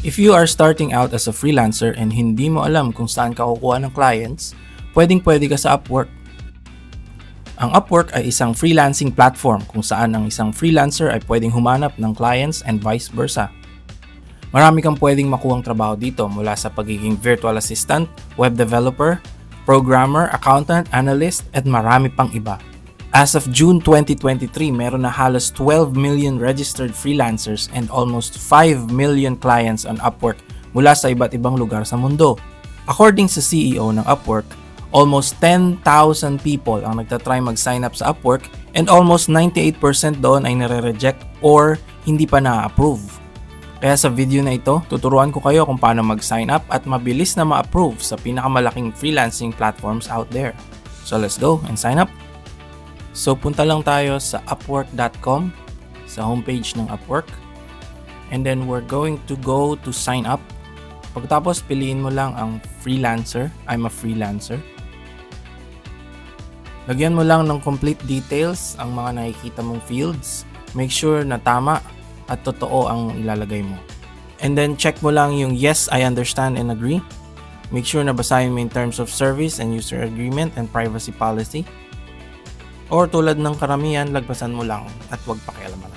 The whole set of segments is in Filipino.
If you are starting out as a freelancer and hindi mo alam kung saan ka kukuha ng clients, pwedeng-pwede ka sa Upwork. Ang Upwork ay isang freelancing platform kung saan ang isang freelancer ay pwedeng humanap ng clients and vice versa. Marami kang pwedeng makuhang trabaho dito mula sa pagiging virtual assistant, web developer, programmer, accountant, analyst, at marami pang iba. As of June 2023, meron na halos 12 million registered freelancers and almost 5 million clients on Upwork mula sa iba't ibang lugar sa mundo. According sa CEO ng Upwork, almost 10,000 people ang nagtatry mag-sign up sa Upwork and almost 98% doon ay nare-reject or hindi pa na-approve. Kaya sa video na ito, tuturuan ko kayo kung paano mag-sign up at mabilis na ma-approve sa pinakamalaking freelancing platforms out there. So let's go and sign up! So punta lang tayo sa upwork.com, sa homepage ng Upwork. And then we're going to go to sign up. Pagkatapos piliin mo lang ang freelancer, I'm a freelancer. Lagyan mo lang ng complete details ang mga nakikita mong fields. Make sure na tama at totoo ang ilalagay mo. And then check mo lang yung yes, I understand and agree. Make sure na basahin mo yung terms of service and user agreement and privacy policy. Or tulad ng karamihan, lagpasan mo lang at huwag pakialaman.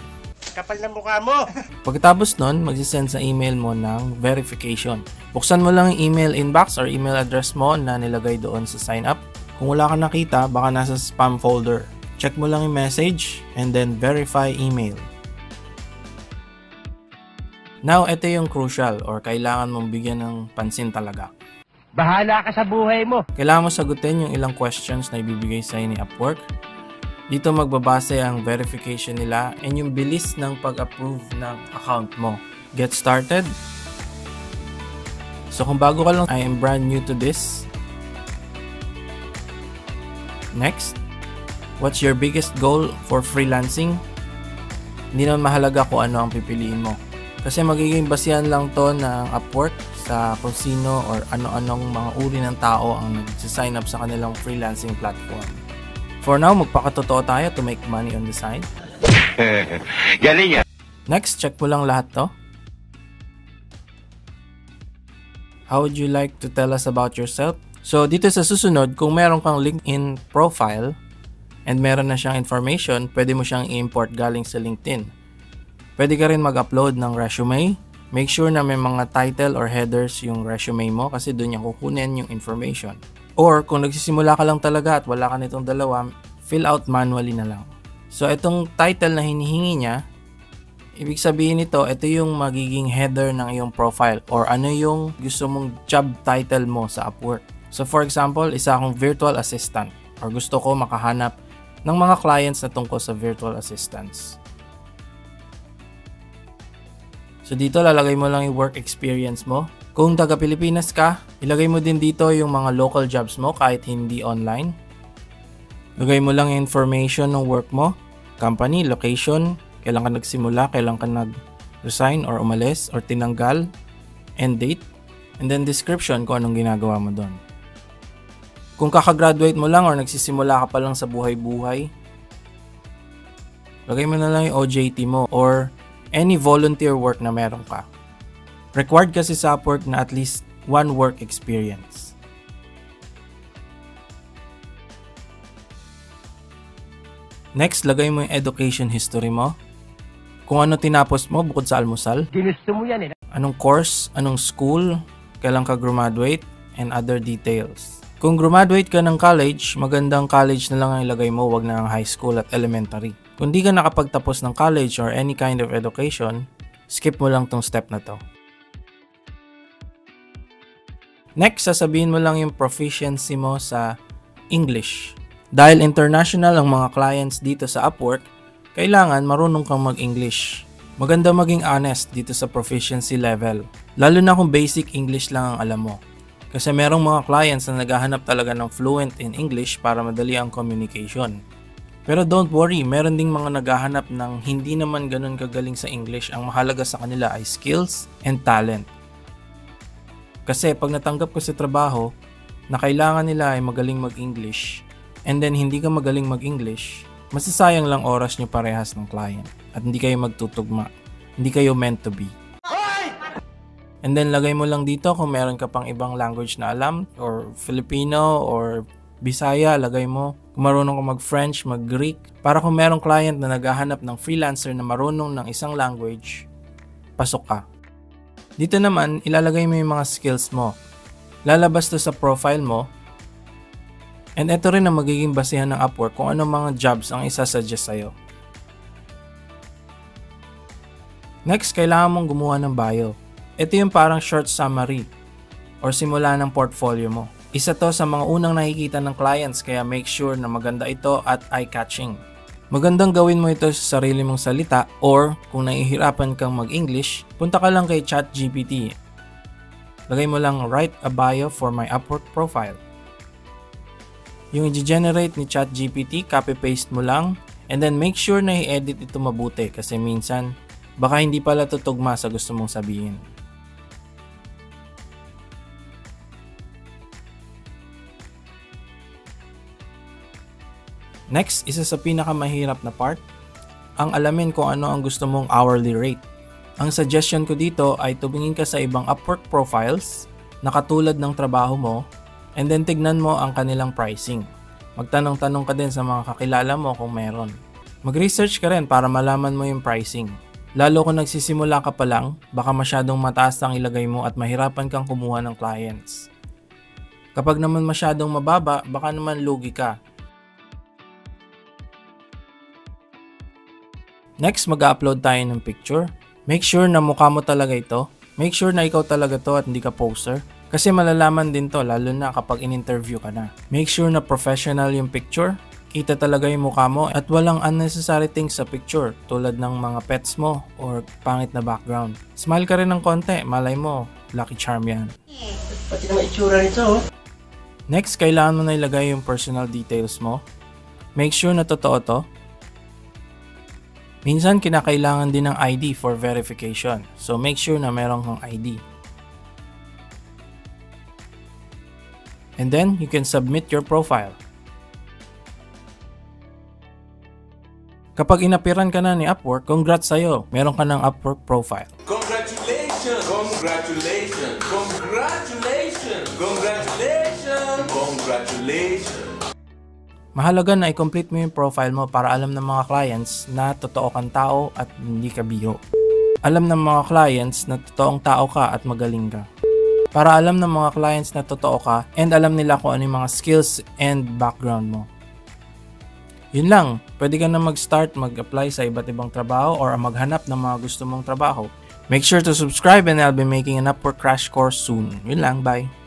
Kapal ng mukha mo! Pagkatapos nun, magsisend sa email mo ng verification. Buksan mo lang yung email inbox or email address mo na nilagay doon sa sign up. Kung wala ka nakita, baka nasa spam folder. Check mo lang yung message and then verify email. Now, ito yung crucial or kailangan mong bigyan ng pansin talaga. Bahala ka sa buhay mo! Kailangan mo sagutin yung ilang questions na ibibigay sa'yo ni Upwork. Dito magbabase ang verification nila and yung bilis ng pag-approve ng account mo. Get started. So kung bago ka lang, I am brand new to this. Next. What's your biggest goal for freelancing? Hindi naman mahalaga kung ano ang pipiliin mo. Kasi magiging basihan lang to ng Upwork sa kung sino or ano-anong mga uri ng tao ang nag-sign up sa kanilang freelancing platform. For now, magpakatotoo tayo to make money on the side. Galing yan! Next, check mo lang lahat to. How would you like to tell us about yourself? So, dito sa susunod, kung meron kang LinkedIn profile and meron na siyang information, pwede mo siyang i-import galing sa LinkedIn. Pwede ka rin mag-upload ng resume. Make sure na may mga title or headers yung resume mo kasi doon niya kukunin yung information. Or kung nagsisimula ka lang talaga at wala ka nitong dalawa, fill out manually na lang. So itong title na hinihingi niya, ibig sabihin nito, ito yung magiging header ng iyong profile or ano yung gusto mong job title mo sa Upwork. So for example, isa akong virtual assistant or gusto ko makahanap ng mga clients na tungkol sa virtual assistants. So dito lalagay mo lang yung work experience mo. Kung taga Pilipinas ka, ilagay mo din dito yung mga local jobs mo kahit hindi online. Lagay mo lang yung information ng work mo, company, location, kailan ka nagsimula, kailan ka nag-resign or umalis or tinanggal, end date, and then description kung anong ginagawa mo doon. Kung kakagraduate mo lang or nagsisimula ka pa lang sa buhay-buhay, lagay mo na lang yung OJT mo or any volunteer work na meron ka. Required kasi sa Upwork na at least one work experience. Next, lagay mo yung education history mo. Kung ano tinapos mo bukod sa almusal. Ginusto mo yan eh. Anong course, anong school, kailan ka graduate, and other details. Kung graduate ka ng college, magandang college na lang ang ilagay mo, wag na ang high school at elementary. Kung di ka nakapagtapos ng college or any kind of education, skip mo lang tong step na to. Next, sasabihin mo lang yung proficiency mo sa English. Dahil international ang mga clients dito sa Upwork, kailangan marunong kang mag-English. Maganda maging honest dito sa proficiency level, lalo na kung basic English lang ang alam mo. Kasi merong mga clients na naghahanap talaga ng fluent in English para madali ang communication. Pero don't worry, meron ding mga naghahanap ng hindi naman ganun kagaling sa English. Ang mahalaga sa kanila ay skills and talent. Kasi pag natanggap ko sa trabaho na kailangan nila ay magaling mag-English and then hindi ka magaling mag-English, masasayang lang oras nyo parehas ng client at hindi kayo magtutugma. Hindi kayo meant to be. And then lagay mo lang dito kung meron ka pang ibang language na alam, or Filipino or Bisaya, lagay mo. Kung marunong ka mag-French, mag-Greek. Para kung merong client na naghahanap ng freelancer na marunong ng isang language, pasok ka. Dito naman, ilalagay mo yung mga skills mo. Lalabas to sa profile mo. And ito rin ang magiging basehan ng Upwork kung anong mga jobs ang isasuggest sa'yo. Next, kailangan mong gumawa ng bio. Ito yung parang short summary or simula ng portfolio mo. Isa to sa mga unang nakikita ng clients kaya make sure na maganda ito at eye-catching. Magandang gawin mo ito sa sarili mong salita or kung nahihirapan kang mag-English, punta ka lang kay ChatGPT. Lagay mo lang write a bio for my Upwork profile. Yung i-generate ni ChatGPT, copy-paste mo lang and then make sure na i-edit ito mabuti kasi minsan baka hindi pala tutugma sa gusto mong sabihin. Next, isa sa pinakamahirap na part, ang alamin kung ano ang gusto mong hourly rate. Ang suggestion ko dito ay tumingin ka sa ibang Upwork profiles na katulad ng trabaho mo and then tignan mo ang kanilang pricing. Magtanong-tanong ka din sa mga kakilala mo kung meron. Mag-research ka rin para malaman mo yung pricing. Lalo kung nagsisimula ka pa lang, baka masyadong mataas ang ilagay mo at mahirapan kang kumuha ng clients. Kapag naman masyadong mababa, baka naman lugi ka. Next, mag-upload tayo ng picture. Make sure na mukha mo talaga ito. Make sure na ikaw talaga to at hindi ka poser. Kasi malalaman din to lalo na kapag in-interview ka na. Make sure na professional yung picture. Kita talaga yung mukha mo at walang unnecessary things sa picture tulad ng mga pets mo or pangit na background. Smile ka rin ng konti. Malay mo, lucky charm yan. Pati naman itsura nito. Next, kailangan mo na ilagay yung personal details mo. Make sure na totoo to. Minsan, kinakailangan din ng ID for verification. So, make sure na meron kang ID. And then, you can submit your profile. Kapag inapiran ka na ni Upwork, congrats sa'yo. Meron ka ng Upwork profile. Congratulations! Congratulations! Congratulations! Congratulations! Congratulations! Mahalaga na i-complete mo yung profile mo para alam ng mga clients na totoo kang tao at hindi ka biro. Alam ng mga clients na totoong tao ka at magaling ka. Para alam ng mga clients na totoo ka and alam nila kung ano yung mga skills and background mo. Yun lang, pwede ka na mag-start mag-apply sa iba't ibang trabaho or maghanap ng mga gusto mong trabaho. Make sure to subscribe and I'll be making an Upwork crash course soon. Yun lang, bye!